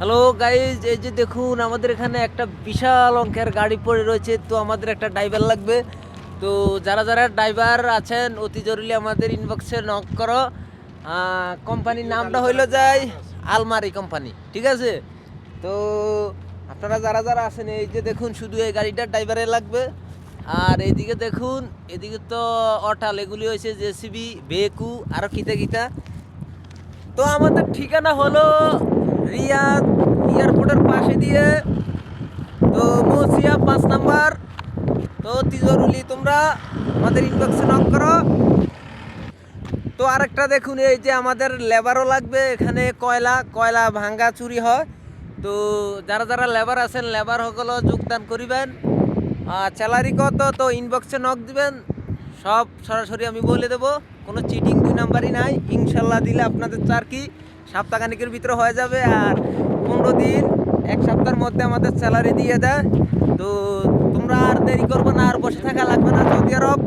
Hello guys, এই যে দেখুন আমাদের এখানে একটা বিশাল অঙ্কের গাড়ি পড়ে রয়েছে। তো আমাদের একটা ড্রাইভার লাগবে। তো যারা যারা ড্রাইভার আছেন অতি জরুরি আমাদের ইনবক্সে নক করো। কোম্পানির নামটা হইলো যায় আলমারি কোম্পানি, ঠিক আছে? তো আপনারা যারা যারা আছেন এই যে দেখুন শুধু এই গাড়িটার ড্রাইভারে লাগবে। আর এইদিকে দেখুন, এদিকে তো অটাল, এগুলি হয়েছে জেসিবি, বেকু, আরও কিতা কিতা। তো আমাদের ঠিকানা হলো রিয়াদ এয়ারপোর্টের পাশে দিয়ে, তো মৌসিয়া 5 নাম্বার। তো তিজরুলি তোমরা আমাদের ইনবক্সে নক করো। তো আরেকটা দেখুন, এই যে আমাদের লেবারও লাগবে। এখানে কয়লা কয়লা ভাঙ্গা চুরি হয়। তো যারা যারা লেবার আছেন লেবার সকলও যোগদান করিবেন। স্যালারি কত তো ইনবক্সে নক দিবেন, সব সরাসরি আমি বলে দেবো। কোনো চিটিং 2 নাম্বারই নাই। ইনশাল্লাহ দিলে আপনাদের তো আর কি সপ্তাহখানিকের ভিতরে হয়ে যাবে। আর 15 দিন 1 সপ্তাহের মধ্যে আমাদের স্যালারি দিয়ে দেয়। তো তোমরা আর দেরি করবো না, আর বসে থাকা লাগবে না। সৌদি আরব